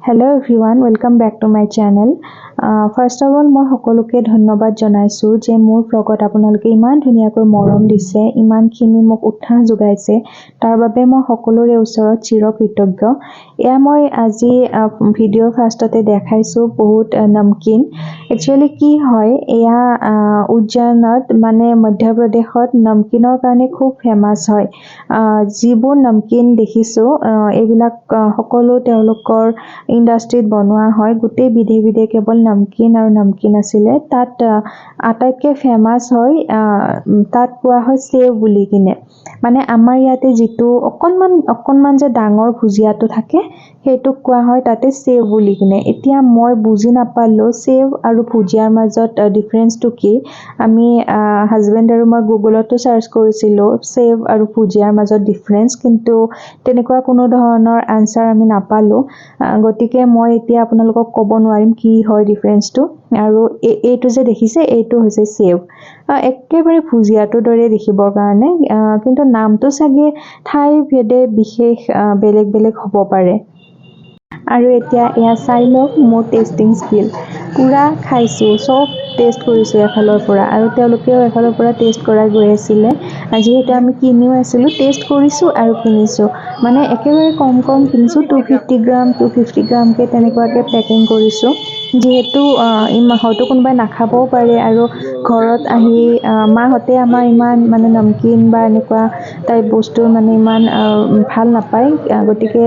Hello everyone, welcome back to my channel. First of all, মই সকলোকে ধন্যবাদ জনাইছো যে মোৰ ব্লগত আপোনালোকে ইমান ধুনীয়াকৈ মৰম দিছে, ইমানখিনি মোক উৎসাহ যোগাইছে। তাৰ বাবে মই সকলোৰে ওচৰত চিৰকৃতজ্ঞ। এয়া মই আজি ভিডিঅ ফাৰ্ষ্টতে দেখাইছো বহুত নমকিন। একচুয়ালি কি হয়, এয়া উজ্জয়নত মানে মধ্যপ্ৰদেশত নমকিনৰ কাৰণে খুব ফেমাস হয়। যিবোৰ নমকিন দেখিছো এইবিলাক সকলো তেওঁলোকৰ ইন্ডাস্ট্ৰিত বনোৱা হয়। গোটেই বিধে বিধে কেৱল নমকিন আৰু নমকিন আছিলে। তাত আটাইতকৈ ফেমাস হয় তাত কোৱা হয় সেৱ বুলি কিনে। মানে আমাৰ ইয়াতে যিটো অকণমান যে ডাঙৰ ভুজিয়াটো থাকে সেইটোক কোৱা হয় তাতে সেৱ বুলি কিনে। এতিয়া মই বুজি নাপালো সেৱ আৰু ভুজিয়াৰ মাজত ডিফাৰেন্সটো কি। আমি হাজবেণ্ড আৰু মই গুগলতো সাৰ্চ কৰিছিলো সেৱ আৰু ভুজিয়াৰ মাজত ডিফাৰেন্স, কিন্তু তেনেকুৱা কোনো ধৰণৰ আনসাৰ আমি নাপালো। গতিকে মই এতিয়া আপোনালোকক ক'ব নোৱাৰিম কি হয় ডিফাৰেন্সটো। আৰু এইটো যে দেখিছে এইটো হৈছে সেৱ। একেবাৰে ভুজিয়াটোৰ দৰে দেখিবৰ কাৰণে, কিন্তু নামটো চাগে ঠাই ভেদে বিশেষ বেলেগ বেলেগ হ'ব পাৰে। আৰু এতিয়া এয়া চাই লওক মোৰ টেষ্টিং স্কিল। পুৰা খাইছো, চব টেষ্ট কৰিছো এফালৰ পৰা, আৰু তেওঁলোকেও এফালৰ পৰা টেষ্ট কৰাই গৈ আছিলে। যিহেতু আমি কিনিও আছিলো, টেষ্ট কৰিছো আৰু কিনিছো। মানে একেবাৰে কম কিনিছো, 250 গ্ৰাম 250 গ্ৰামকে তেনেকুৱাকে পেকিং কৰিছো। যিহেতু হয়তো কোনোবাই নাখাবও পাৰে, আৰু ঘৰত আহি মাহঁতে আমাৰ ইমান মানে নমকিন বা এনেকুৱা টাইপ বস্তু মানে ইমান ভাল নাপায়। গতিকে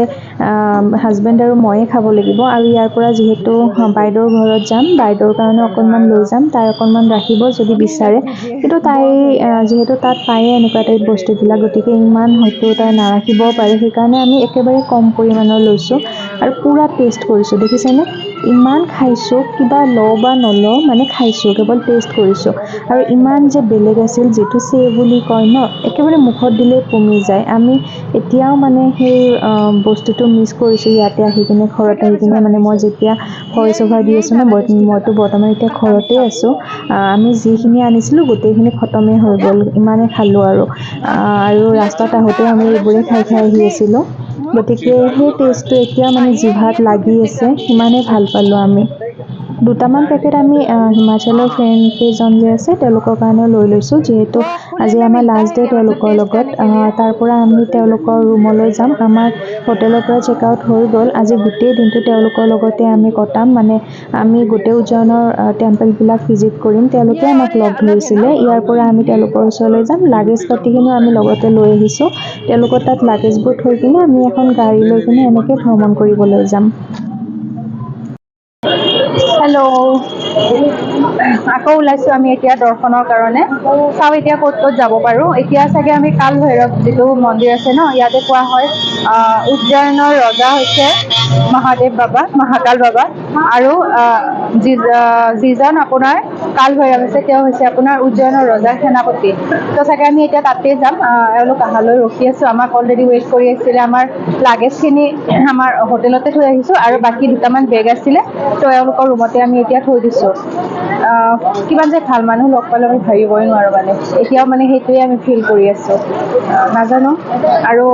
হাজবেণ্ড আৰু ময়ে খাব লাগিব। আৰু ইয়াৰ পৰা যিহেতু বাইদেউৰ ঘৰত যাম, বাইদেউৰ কাৰণে অকণমান লৈ যাম, তাই অকণমান ৰাখিব যদি বিচাৰে। কিন্তু তাই যিহেতু তাত পায়ে এনেকুৱা টাইপ বস্তুবিলাক, গতিকে ইমান হয়তো তাই নাৰাখিবও পাৰে। সেইকাৰণে আমি একেবাৰে কম পৰিমাণৰ লৈছো আৰু পুৰা টেষ্ট কৰিছো। দেখিছেনে ইমান খাইছো, কিবা লওঁ বা নলওঁ মানে খাইছো, কেৱল টেষ্ট কৰিছো। আৰু ইমান যে বেলেগ আছিল, যিটো সেৱ বুলি কয় ন, একেবাৰে মুখত দিলে পমি যায়। আমি এতিয়াও মানে সেই বস্তুটো মিছ কৰিছো ইয়াতে আহি কিনে, ঘৰত আহি কিনে। মানে মই যেতিয়া ভইচ অভাৰ দি আছো ন, মইতো বৰ্তমান এতিয়া ঘৰতে আছো। আমি যিখিনি আনিছিলো গোটেইখিনি খতমে হৈ গ'ল, ইমানে খালো। আৰু ৰাস্তাত আহোঁতেও আমি এইবোৰে খাই আহি আছিলো। গতিকে সেই টেষ্টটো এতিয়া মানে জিভাত লাগি আছে, সিমানেই ভাল পালো আমি। দুটামান পেকেট আমি হিমাচলৰ ফ্ৰেণ্ড কেইজন যে আছে তেওঁলোকৰ কাৰণেও লৈ লৈছোঁ, যিহেতু আজি আমাৰ লাষ্ট ডে তেওঁলোকৰ লগত। তাৰ পৰা আমি তেওঁলোকৰ ৰুমলৈ যাম। আমাৰ হোটেলৰ পৰা চেক আউট হৈ গ'ল। আজি গোটেই দিনটো তেওঁলোকৰ লগতে আমি কটাম। মানে আমি গোটেই উজ্জয়নৰ টেম্পলবিলাক ভিজিট কৰিম। তেওঁলোকে আমাক লগ ধৰিছিলে। ইয়াৰ পৰা আমি তেওঁলোকৰ ওচৰলৈ যাম। লাগেজ পাতিখিনিও আমি লগতে লৈ আহিছোঁ। তেওঁলোকৰ তাত লাগেজবোৰ থৈ কিনে আমি এখন গাড়ী লৈ কিনে এনেকৈ ভ্ৰমণ কৰিবলৈ যাম। হেল্ল', আকৌ ওলাইছো আমি এতিয়া দৰ্শনৰ কাৰণে। চাওঁ এতিয়া ক'ত যাব পাৰো। এতিয়া চাগে আমি কাল ভৈৰৱ যিটো মন্দিৰ আছে ন, ইয়াতে কোৱা হয় উজ্জয়নৰ ৰজা হৈছে মহাদেৱ বাবা, মহাকাল বাবা। আৰু যিজন আপোনাৰ কাল ভৈৰৱ হৈছে, তেওঁ হৈছে আপোনাৰ উজ্জয়নৰ ৰজাৰ সেনাপতি। তো চাগে আমি এতিয়া তাতে যাম। এওঁলোক অহালৈ ৰখি আছো। আমাক অলৰেডি ৱেইট কৰি আছিলে। আমাৰ লাগেজখিনি আমাৰ হোটেলতে থৈ আহিছো, আৰু বাকী দুটামান বেগ আছিলে, তো এওঁলোকৰ ৰুমতে আমি এতিয়া থৈ দিছো। কিমান যে ভাল মানুহ লগ পালে আমি ভাবিবই নোৱাৰো। মানে এতিয়াও মানে সেইটোৱে আমি ফিল কৰি আছো। নাজানো, আৰু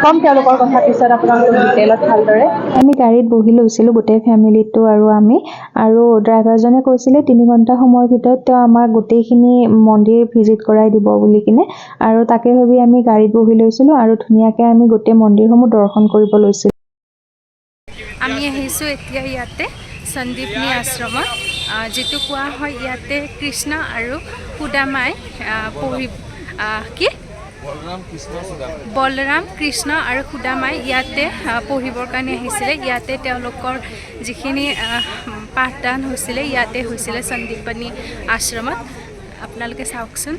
কম তেওঁলোকৰ কথা পিছত আপোনালোকক ডিটেইলত ভালদৰে। আমি গাড়ীত বহি লৈছিলোঁ গোটেই ফেমিলিটো আৰু আমি। আৰু ড্ৰাইভাৰজনে কৈছিলে 3 ঘণ্টা সময়ৰ ভিতৰত তেওঁ আমাক গোটেইখিনি মন্দিৰ ভিজিট কৰাই দিব বুলি কিনে। আৰু তাকে ভাবি আমি গাড়ীত বহি লৈছিলোঁ, আৰু ধুনীয়াকৈ আমি গোটেই মন্দিৰসমূহ দৰ্শন কৰিব লৈছিলোঁ। আমি আহিছোঁ এতিয়া ইয়াতে সন্দীপনী আশ্ৰমত, যিটো কোৱা হয় ইয়াতে কৃষ্ণ আৰু সুদামাই বলৰাম কৃষ্ণ আৰু সুদামাই ইয়াতে পঢ়িবৰ কাৰণে আহিছিলে। ইয়াতে তেওঁলোকৰ যিখিনি পাঠদান হৈছিলে ইয়াতে হৈছিলে, সন্দীপনী আশ্ৰমত। আপোনালোকে চাওকচোন।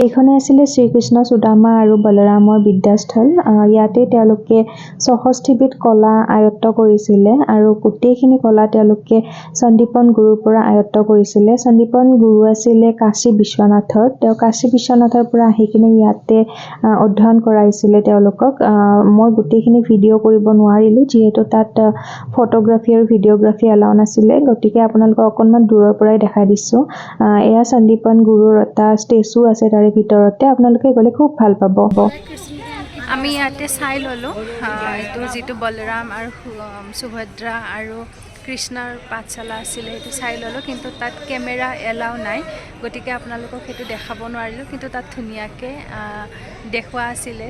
এইখনে আছিলে শ্ৰীকৃষ্ণ, সুদামা আৰু বলৰামৰ বিদ্যাস্থল। ইয়াতে তেওঁলোকে 64 বিধ কলা আয়ত্ত কৰিছিলে, আৰু গোটেইখিনি কলা তেওঁলোকে সন্দীপন গুৰুৰ পৰা আয়ত্ত কৰিছিলে। সন্দীপন গুৰু আছিলে কাশী বিশ্বনাথৰ। তেওঁ কাশী বিশ্বনাথৰ পৰা আহি কিনে ইয়াতে অধ্যয়ন কৰাইছিলে তেওঁলোকক। মই গোটেইখিনি ভিডিঅ' কৰিব নোৱাৰিলোঁ, যিহেতু তাত ফটোগ্ৰাফী আৰু ভিডিঅ'গ্ৰাফী এলাউ নাছিলে। গতিকে আপোনালোকক অকণমান দূৰৰ পৰাই দেখাই দিছোঁ। এয়া সন্দীপন গুৰুৰ এটা ষ্টেচু আছে তাৰে ভিতৰতে। আপোনালোকে গ'লে খুব ভাল পাব। আমি ইয়াতে চাই ল'লোঁ এইটো যিটো বলৰাম আৰু সুভদ্ৰা আৰু কৃষ্ণৰ পাঠশালা আছিলে সেইটো চাই ল'লোঁ, কিন্তু তাত কেমেৰা এলাও নাই, গতিকে আপোনালোকক সেইটো দেখাব নোৱাৰিলোঁ। কিন্তু তাত ধুনীয়াকৈ দেখুওৱা আছিলে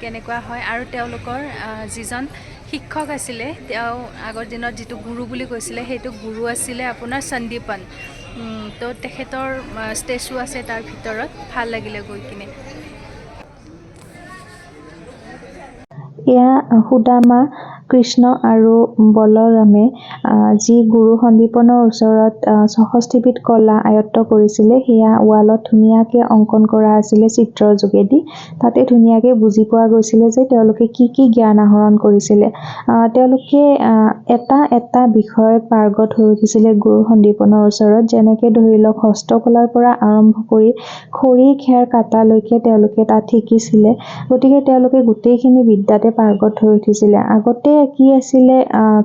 কেনেকুৱা হয়, আৰু তেওঁলোকৰ যিজন শিক্ষক আছিলে তেওঁ আগৰ দিনত যিটো গুৰু বুলি কৈছিলে সেইটো গুৰু আছিলে আপোনাৰ সন্দীপন। তো তেখেতৰ ষ্টেচু আছে তাৰ ভিতৰত, ভাল লাগিলে গৈ কিনে। এয়া সুদামা, কৃষ্ণ আৰু বলৰামে যি গুৰু সন্দীপনৰ ওচৰত ৬৬বিধ কলা আয়ত্ত কৰিছিলে সেয়া ৱালত ধুনীয়াকৈ অংকন কৰা আছিলে চিত্ৰৰ যোগেদি। তাতে ধুনীয়াকৈ বুজি পোৱা গৈছিলে যে তেওঁলোকে কি কি জ্ঞান আহৰণ কৰিছিলে। তেওঁলোকে এটা এটা বিষয়ত পাৰ্গত হৈ উঠিছিলে গুৰু সন্দীপনৰ ওচৰত, যেনেকৈ ধৰি লওক হস্তকলাৰ পৰা আৰম্ভ কৰি খৰি খেৰ কাটালৈকে তেওঁলোকে তাত শিকিছিলে। গতিকে তেওঁলোকে গোটেইখিনি বিদ্যাতে পাৰ্গত হৈ উঠিছিলে। আগতে কি আছিলে,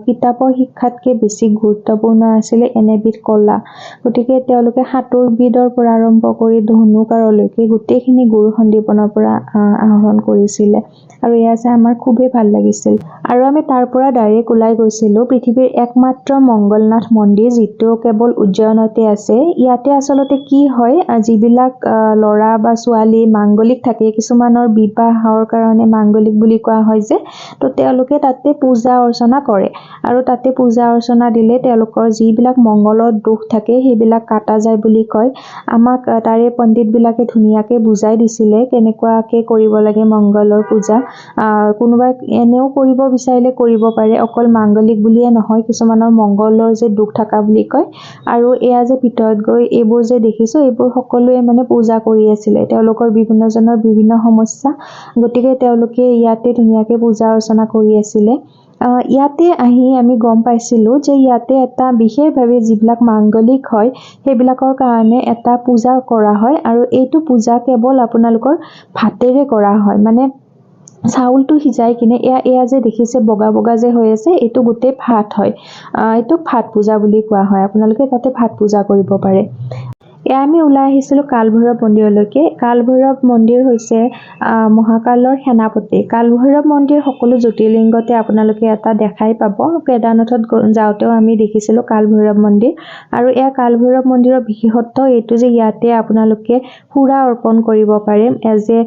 কিতাপৰ শিক্ষাতকৈ বেছি গুৰুত্বপূৰ্ণ আছিলে এনেবিধ কলা। গতিকে তেওঁলোকে সাঁতোৰবিদৰ পৰা আৰম্ভ কৰি ধনুকাৰলৈকে গোটেইখিনি গুৰু সন্দীপনৰ পৰা আহৰণ কৰিছিলে। আৰু এয়া চাই আমাৰ খুবেই ভাল লাগিছিল। আৰু আমি তাৰ পৰা ডাইৰেক্ট ওলাই গৈছিলোঁ পৃথিৱীৰ একমাত্ৰ মংগলনাথ মন্দিৰ, যিটো কেৱল উজ্জয়নতে আছে। ইয়াতে আচলতে কি হয়, যিবিলাক ল'ৰা বা ছোৱালী মাংগলিক থাকে, কিছুমানৰ বিবাহৰ কাৰণে মাংগলিক বুলি কোৱা হয় যে, তো তেওঁলোকে তাতে পূজা অৰ্চনা কৰে। আৰু তাতে পূজা অৰ্চনা দিলে তেওঁলোকৰ যিবিলাক মংগলৰ দোষ থাকে সেইবিলাক কাটা যায় বুলি কয়। আমাক তাৰে পণ্ডিতবিলাকে ধুনীয়াকৈ বুজাই দিছিলে কেনেকুৱাকৈ কৰিব লাগে মংগলৰ পূজা। কোনোবাই এনেও কৰিব বিচাৰিলে কৰিব পাৰে, অকল মাংগলিক বুলিয়ে নহয়, কিছুমানৰ মংগলৰ যে দোষ থকা বুলি কয়। আৰু এয়া যে ভিতৰত গৈ এইবোৰ যে দেখিছোঁ, এইবোৰ সকলোৱে মানে পূজা কৰি আছিলে, তেওঁলোকৰ বিভিন্নজনৰ বিভিন্ন সমস্যা, গতিকে তেওঁলোকে ইয়াতে ধুনীয়াকৈ পূজা অৰ্চনা কৰি আছিলে। ইয়াতে আহি আমি গম পাইছিলোঁ যে ইয়াতে এটা বিশেষভাৱে যিবিলাক মাংগলিক হয় সেইবিলাকৰ কাৰণে এটা পূজা কৰা হয়, আৰু এইটো পূজা কেৱল আপোনালোকৰ ভাতেৰে কৰা হয়। মানে চাউলটো সিজাই কিনে এয়া যে দেখিছে বগা বগা যে হৈ আছে, এইটো গোটেই ভাত হয়। এইটোক ভাত পূজা বুলি কোৱা হয়। আপোনালোকে তাতে ভাত পূজা কৰিব পাৰে। এয়া আমি ওলাই আহিছিলোঁ কালভৈৰৱ মন্দিৰলৈকে। কালভৈৰৱ মন্দিৰ হৈছে মহাকালৰ সেনাপতি। কালভৈৰৱ মন্দিৰ সকলো জ্যোতিৰ্লিংগতে আপোনালোকে এটা দেখাই পাব। কেদাৰনাথত যাওঁতেও আমি দেখিছিলোঁ কালভৈৰৱ মন্দিৰ। আৰু এয়া কালভৈৰৱ মন্দিৰৰ বিশেষত্ব এইটো যে ইয়াতে আপোনালোকে সুৰা অৰ্পণ কৰিব পাৰে এজ এ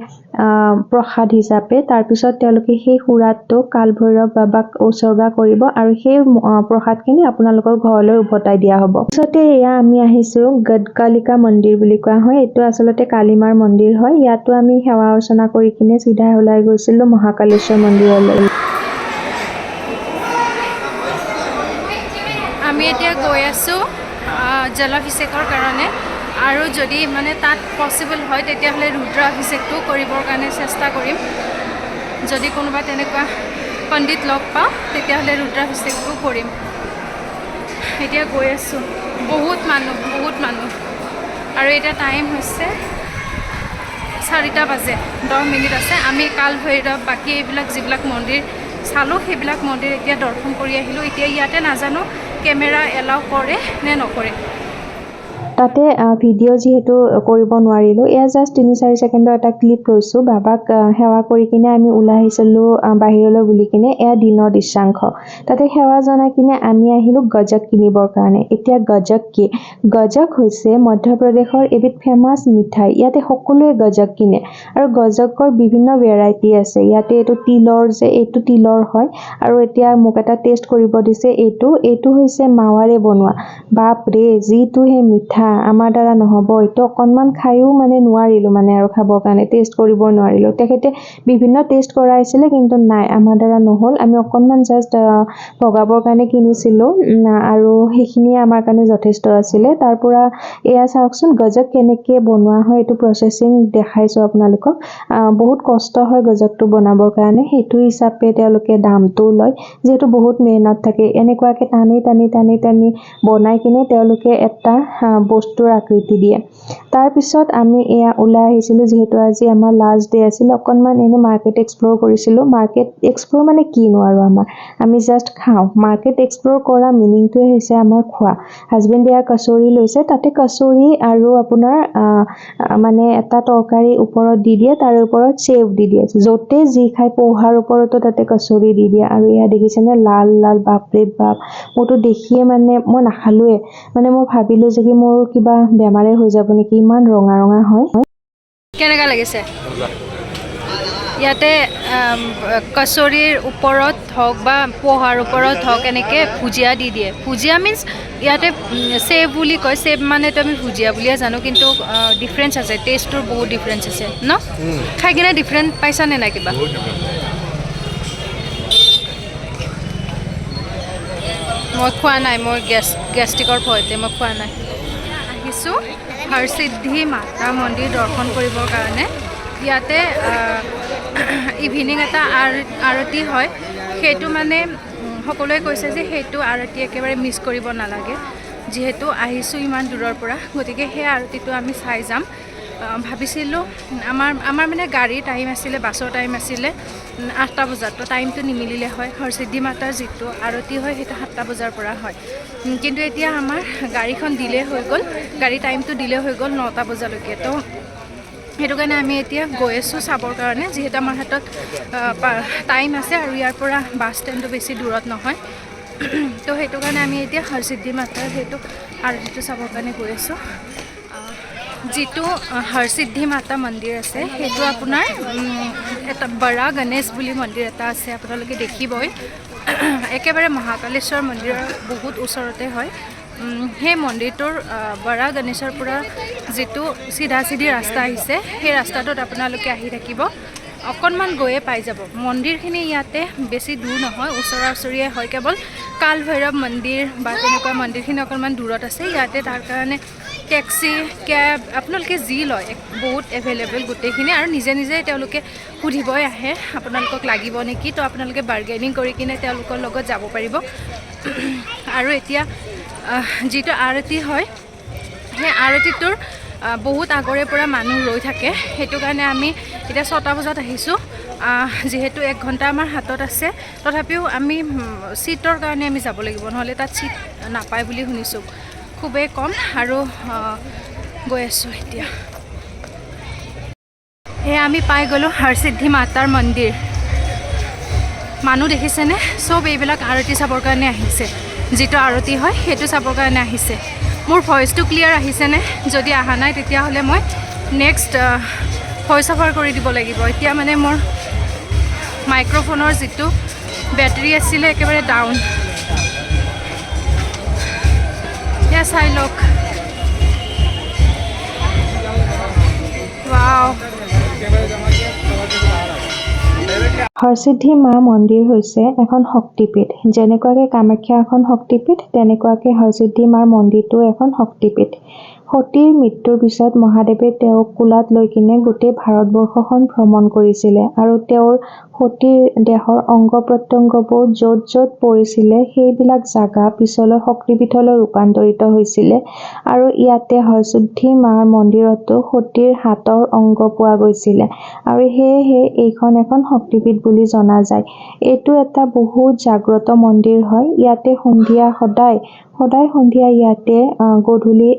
প্ৰসাদ হিচাপে। তাৰপিছত তেওঁলোকে সেই সুৰাটো কালভৈৰৱ বাবাক উৎসৰ্গা কৰিব, আৰু সেই প্ৰসাদখিনি আপোনালোকৰ ঘৰলৈ উভতাই দিয়া হ'ব। পিছতে এয়া আমি আহিছোঁ গদকালিকা মন্দিৰ বুলি কোৱা হয়। এইটো আচলতে কালীমাৰ মন্দিৰ হয়। ইয়াতো আমি সেৱা অৰ্চনা কৰি কিনে চিধাই ওলাই গৈছিলোঁ মহাকালেশ্বৰ মন্দিৰলৈ। আমি এতিয়া গৈ আছোঁ জলাভিষেকৰ কাৰণে, আৰু যদি মানে তাত পচিবল হয় তেতিয়াহ'লে ৰুদ্ৰাভিষেকটো কৰিবৰ কাৰণে চেষ্টা কৰিম। যদি কোনোবা তেনেকুৱা পণ্ডিত লগ পাওঁ তেতিয়াহ'লে ৰুদ্ৰাভিষেকটো কৰিম। এতিয়া গৈ আছোঁ, বহুত মানুহ, আৰু এতিয়া টাইম হৈছে 4টা বাজে 10 মিনিট আছে। আমি কালভৈৰৱ বাকী এইবিলাক যিবিলাক মন্দিৰ চালোঁ সেইবিলাক মন্দিৰ এতিয়া দৰ্শন কৰি আহিলোঁ। এতিয়া ইয়াতে নাজানো কেমেৰা এলাও কৰে নে নকৰে। তাতে ভিডিঅ' যিহেতু কৰিব নোৱাৰিলোঁ, এয়া জাষ্ট 3-4 ছেকেণ্ডৰ এটা ক্লিপ লৈছোঁ। বাবাক সেৱা কৰি কিনে আমি ওলাই আহিছিলোঁ বাহিৰলৈ বুলি কিনে। এয়া দিনৰ দৃশ্যাংশ। তাতে সেৱা জনাই কিনে আমি আহিলোঁ গজক কিনিবৰ কাৰণে। এতিয়া গজক কি? গজক হৈছে মধ্যপ্ৰদেশৰ এবিধ ফেমাছ মিঠাই। ইয়াতে সকলোৱে গজক কিনে, আৰু গজকৰ বিভিন্ন ভেৰাইটি আছে। ইয়াতে এইটো তিলৰ হয়। আৰু এতিয়া মোক এটা টেষ্ট কৰিব দিছে। এইটো হৈছে মাৱাৰে বনোৱা। বাপৰে, যিটোহে মিঠা, আমাৰ দ্বাৰা নহ'ব। এইটো অকণমান খায়ো মানে নোৱাৰিলোঁ আৰু খাবৰ কাৰণে, টেষ্ট কৰিব নোৱাৰিলোঁ। তেখেতে বিভিন্ন টেষ্ট কৰাইছিলে, কিন্তু নাই, আমাৰ দ্বাৰা নহ'ল। আমি অকণমান জাষ্ট ভগাবৰ কাৰণে কিনিছিলোঁ, আৰু সেইখিনিয়ে আমাৰ কাৰণে যথেষ্ট আছিলে। তাৰ পৰা এয়া চাওকচোন গজক কেনেকৈ বনোৱা হয়, এইটো প্ৰচেছিং দেখাইছোঁ আপোনালোকক। বহুত কষ্ট হয় গজকটো বনাবৰ কাৰণে, সেইটো হিচাপে তেওঁলোকে দামটোও লয়, যিহেতু বহুত মেহনত থাকে। এনেকুৱাকৈ টানি বনাই কিনে তেওঁলোকে এটা বস্তুৰ আকৃতি দিয়ে। তাৰপিছত আমি এয়া ওলাই আহিছিলোঁ, যিহেতু আজি আমাৰ লাষ্ট ডে আছিল। অকণমান এনে মাৰ্কেট এক্সপ্ল'ৰ কৰিছিলোঁ। মাৰ্কেট এক্সপ্ল'ৰ মানে কিনো আৰু আমি জাষ্ট খাওঁ। মাৰ্কেট এক্সপ্ল'ৰ কৰা মিনিংটোৱে হৈছে আমাৰ খোৱা। হাজবেণ্ডে এয়া কচুৰি লৈছে, তাতে কচুৰি আৰু আপোনাৰ মানে এটা তৰকাৰী ওপৰত দি দিয়ে, তাৰ ওপৰত চেভ দি দিয়ে। য'তে যি খাই পোহাৰ ওপৰতো তাতে কচুৰি দি দিয়ে। আৰু এয়া দেখিছেনে লাল লাল, বাপৰে বাপ, মোৰতো দেখিয়ে মানে মই নাখালোৱে। মানে মই ভাবিলোঁ যে কি মোৰ কিবা বেমাৰে হৈ যাব নেকি, ইমান ৰঙা ৰঙা হয়। কেনেকুৱা লাগিছে? ইয়াতে কচুৰিৰ ওপৰত হওক বা পোহাৰ ওপৰত হওক এনেকৈ ভুজিয়া দি দিয়ে। ভুজিয়া মিনছ ইয়াতে চেভ বুলি কয়। চেভ মানেতো আমি ভুজিয়া বুলিয়ে জানো, কিন্তু ডিফাৰেঞ্চ আছে, টেষ্টটোৰ বহুত ডিফাৰেঞ্চ আছে ন? খাই কিনে ডিফাৰেঞ্চ পাইছানে নাই কিবা? মই খোৱা নাই, মই গেষ্ট্ৰিকৰ ভয়তে মই খোৱা নাই। আহিছোঁ হৰসিদ্ধি মাতা মন্দিৰ দৰ্শন কৰিবৰ কাৰণে। ইয়াতে ইভিনিং এটা আৰতি হয়, সেইটো মানে সকলোৱে কৈছে যে সেইটো আৰতি একেবাৰে মিছ কৰিব নালাগে। যিহেতু আহিছোঁ ইমান দূৰৰ পৰা, গতিকে সেই আৰতিটো আমি চাই যাম। ভাবিছিলোঁ আমাৰ মানে গাড়ীৰ টাইম আছিলে, বাছৰ টাইম আছিলে 8টা বজাত, তো টাইমটো নিমিলিলে হয়। হৰসিদ্ধি মাতাৰ যিটো আৰতি হয় সেইটো 7টা বজাৰ পৰা হয়, কিন্তু এতিয়া আমাৰ গাড়ীখন ডিলে হৈ গ'ল, গাড়ী টাইমটো ডিলে হৈ গ'ল 9টা বজালৈকে। তো সেইটো কাৰণে আমি এতিয়া গৈ আছোঁ চাবৰ কাৰণে, যিহেতু আমাৰ হাতত টাইম আছে আৰু ইয়াৰ পৰা বাছ ষ্টেণ্ডটো বেছি দূৰত নহয়। তো সেইটো কাৰণে আমি এতিয়া হৰসিদ্ধি মাতাৰ সেইটো আৰতিটো চাবৰ কাৰণে গৈ আছোঁ। যিটো হৰসিদ্ধি মাতা মন্দিৰ আছে সেইটো আপোনাৰ এটা বৰা গণেশ বুলি মন্দিৰ এটা আছে, আপোনালোকে দেখিবই। একেবাৰে মহাকালেশ্বৰ মন্দিৰৰ বহুত ওচৰতে হয়। সেই মন্দিৰটোৰ বৰা গণেশৰ পৰা যিটো চিধা চিধি ৰাস্তা আহিছে, সেই ৰাস্তাটোত আপোনালোকে আহি থাকিব, অকণমান গৈয়ে পাই যাব। মন্দিৰখিনি ইয়াতে বেছি দূৰ নহয়, ওচৰা ওচৰিয়ে হয়। কেৱল কাল ভৈৰৱ মন্দিৰ বা তেনেকুৱা মন্দিৰখিনি অকণমান দূৰত আছে। ইয়াতে তাৰ কাৰণে টেক্সি, কেব আপোনালোকে যি লয় বহুত এভেইলেবল গোটেইখিনি, আৰু নিজে নিজে তেওঁলোকে সুধিবই আহে আপোনালোকক লাগিব নেকি, তো আপোনালোকে বাৰ্গেনিং কৰি কিনে তেওঁলোকৰ লগত যাব পাৰিব। আৰু এতিয়া যিটো আৰতি হয়, সেই আৰতিটোৰ বহুত আগৰে পৰা মানুহ ৰৈ থাকে। সেইটো কাৰণে আমি এতিয়া 6টা বজাত আহিছোঁ। যিহেতু 1 ঘণ্টা আমাৰ হাতত আছে, তথাপিও আমি ছিটৰ কাৰণে আমি যাব লাগিব, নহ'লে তাত ছিট নাপায় বুলি শুনিছোঁ, খুবেই কম। আৰু গৈ আছোঁ এতিয়া। সেয়া আমি পাই গ'লোঁ হৰসিদ্ধি মাতাৰ মন্দিৰ। মানুহ দেখিছেনে? চব এইবিলাক আৰতি চাবৰ কাৰণে আহিছে, যিটো আৰতি হয় সেইটো চাবৰ কাৰণে আহিছে। মোৰ ভইচটো ক্লিয়াৰ আহিছেনে? যদি অহা নাই তেতিয়াহ'লে মই নেক্সট ভইচ অভাৰ কৰি দিব লাগিব। এতিয়া মানে মোৰ মাইক্ৰফোনৰ যিটো বেটাৰী আছিলে একেবাৰে ডাউন। এয়া চাই লওক, ৱাও। হৰসিদ্ধি মা মন্দিৰ হৈছে এখন শক্তিপীঠ। যেনেকুৱাকৈ কামাখ্যা এখন শক্তিপীঠ, তেনেকুৱাকৈ হৰসিদ্ধি মাৰ মন্দিৰটো এখন শক্তিপীঠ। সতীৰ মৃত্যুৰ পিছত মহাদেৱে তেওঁক কোলাত লৈ কিনে গোটেই ভাৰতবৰ্ষখন ভ্ৰমণ কৰিছিলে, আৰু তেওঁৰ সতীৰ দেহৰ অংগ প্ৰত্যংগবোৰ য'ত য'ত পৰিছিলে সেইবিলাক জাগা পিছলৈ শক্তিপীঠলৈ ৰূপান্তৰিত হৈছিলে। আৰু ইয়াতে হৰসিদ্ধি মাৰ মন্দিৰতো সতীৰ হাতৰ অংগ পোৱা গৈছিলে, আৰু সেয়েহে এইখন এখন শক্তিপীঠ বুলি জনা যায়। এইটো এটা বহুত জাগ্ৰত মন্দিৰ হয়। ইয়াতে সদায় সন্ধিয়া ইয়াতে গধূলি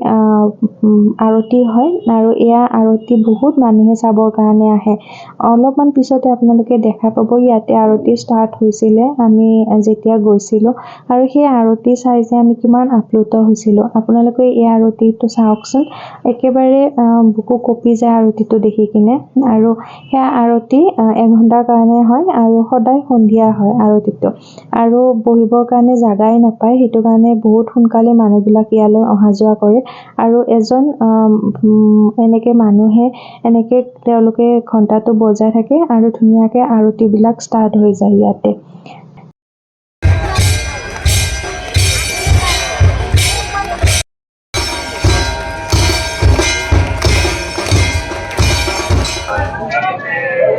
আৰতি হয়, আৰু এয়া আৰতি বহুত মানুহে চাবৰ কাৰণে আহে। অলপমান পিছতে আপোনালোকে দেখা পাব ইয়াতে আৰতি ষ্টাৰ্ট হৈছিলে আমি যেতিয়া গৈছিলোঁ, আৰু সেই আৰতি চাই যে আমি কিমান আপ্লুত হৈছিলোঁ। আপোনালোকে এই আৰতিটো চাওকচোন, একেবাৰে বুকু কঁপি যায় আৰতিটো দেখি কিনে। আৰু সেয়া আৰতি 1 ঘণ্টাৰ কাৰণে হয়, আৰু সদায় সন্ধিয়া হয় আৰতিটো। আৰু বহিবৰ কাৰণে জাগাই নাপায়, সেইটো কাৰণে বহুত সোনকালে মানুহবিলাক ইয়ালৈ অহা যোৱা কৰে। আৰু এজন এনেকৈ মানুহে এনেকৈ তেওঁলোকে ঘণ্টাটো বজাই থাকে, আৰু ধুনীয়াকৈ আৰতিবিলাক ষ্টাৰ্ট হৈ যায় ইয়াতে।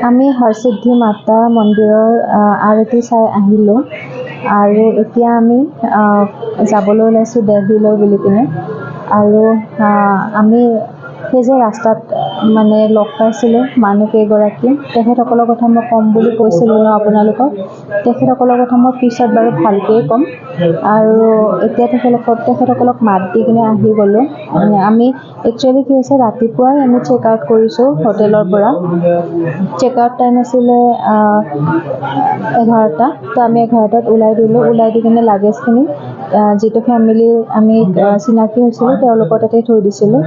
আমি হৰসিদ্ধি মাতা মন্দিৰৰ আৰতি চাই আহিলোঁ, আৰু এতিয়া আমি যাবলৈ ওলাইছোঁ দেলহিলৈ বুলি কিনে। আৰু আমি সেই যে ৰাস্তাত মানে লগ পাইছিলোঁ মানুহকেইগৰাকী, তেখেতসকলৰ কথা মই ক'ম বুলি কৈছিলোঁ ন আপোনালোকক। তেখেতসকলৰ কথা মই পিছত বাৰু ভালকৈয়ে ক'ম। আৰু এতিয়া তেখেতসকলক মাত দি কিনে আহি গ'লোঁ। আমি একচুৱেলি কি হৈছে, ৰাতিপুৱাই আমি চেক আউট কৰিছোঁ হোটেলৰ পৰা। চেক আউট টাইম আছিলে 11টা। তো আমি 11টাত ওলাই দিলোঁ। ওলাই দি কিনে লাগেজখিনি যিটো ফেমিলি আমি চিনাকি হৈছিলোঁ তেওঁলোকৰ তাতে থৈ দিছিলোঁ।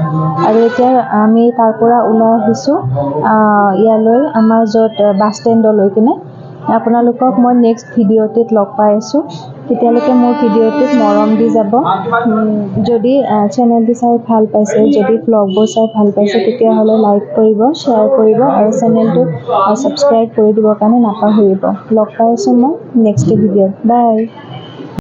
আৰু এতিয়া আমি তাৰ পৰা ওলাই আহিছোঁ ইয়ালৈ, আমাৰ য'ত বাছ ষ্টেণ্ডলৈ কিনে। আপোনালোকক মই নেক্সট ভিডিঅ'টিত লগ পাই আছোঁ। তেতিয়ালৈকে মোৰ ভিডিঅ'টোত মৰম দি যাব। যদি চেনেলটো চাই ভাল পাইছে, যদি ভ্লগবোৰ চাই ভাল পাইছে, তেতিয়াহ'লে লাইক কৰিব, শ্বেয়াৰ কৰিব আৰু চেনেলটো ছাবস্ক্ৰাইব কৰি দিবৰ কাৰণে নাপাহৰিব। লগ পাই আছোঁ মই নেক্সট ভিডিঅ'ত। বাই।